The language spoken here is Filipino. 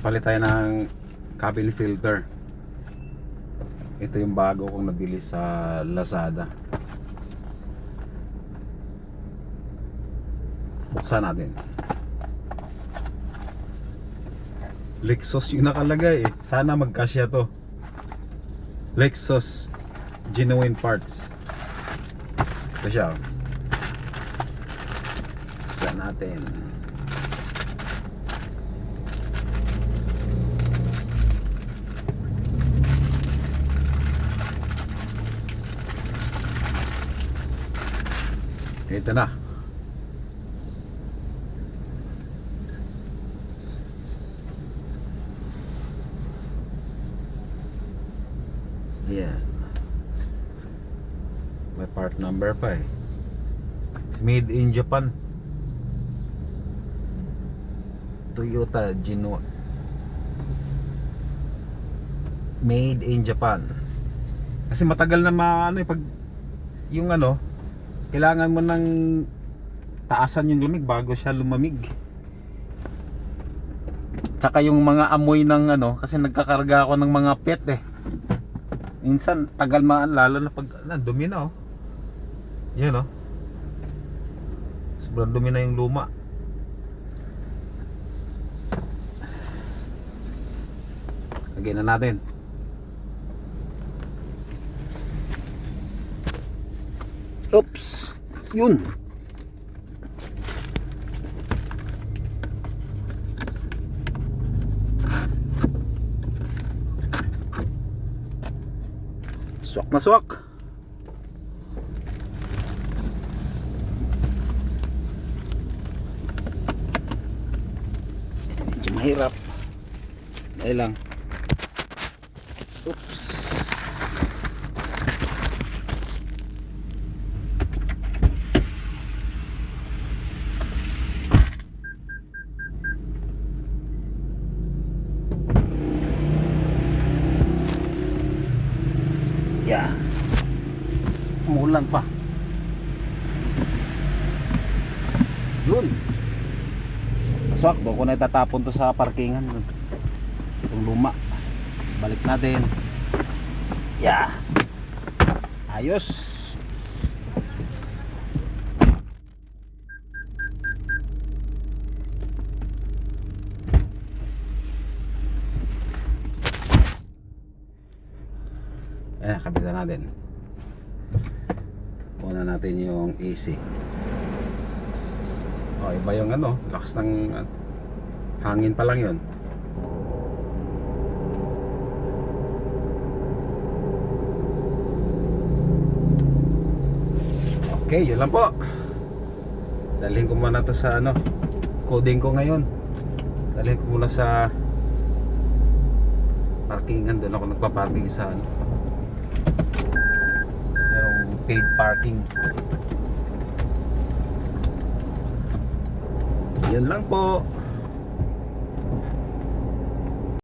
Palit tayo ng cabin filter. Ito yung bago kong nabili sa Lazada. Buksan natin. Lexus yung nakalagay eh. Sana magkasya to. Lexus genuine parts. Ito siya. Buksan natin. Ito na. Yan. May part number pa eh. Made in Japan. Toyota Geno. Made in Japan. Kasi matagal na ano pag yung ano, kailangan mo ng taasan yung lumig bago siya lumamig. Tsaka yung mga amoy ng ano, kasi nagkakarga ako ng mga pet eh. Minsan tagal lalo na pag dumi na oh. Yan oh. Sobrang dumi na yung luma. Lagyan na natin. Oops, yun. Swak na swak. Medyo mahirap. Dahil lang. Oops. Yeah. Umulan pa. Yun. Swak, doon ko na itatapon to sa parkingan. Itong luma. Balik natin. Yeah. Ayos. Ayan, kapitan natin. Kuha natin yung AC. Oh, iba yung ano, lakas ng hangin pa lang yun. Okay, yun lang po. Dalhin ko muna to sa ano, coding ko ngayon. Dalhin ko muna sa parkingan. Doon ako nagpa-parking sa ano, yung paid parking. Yun lang po.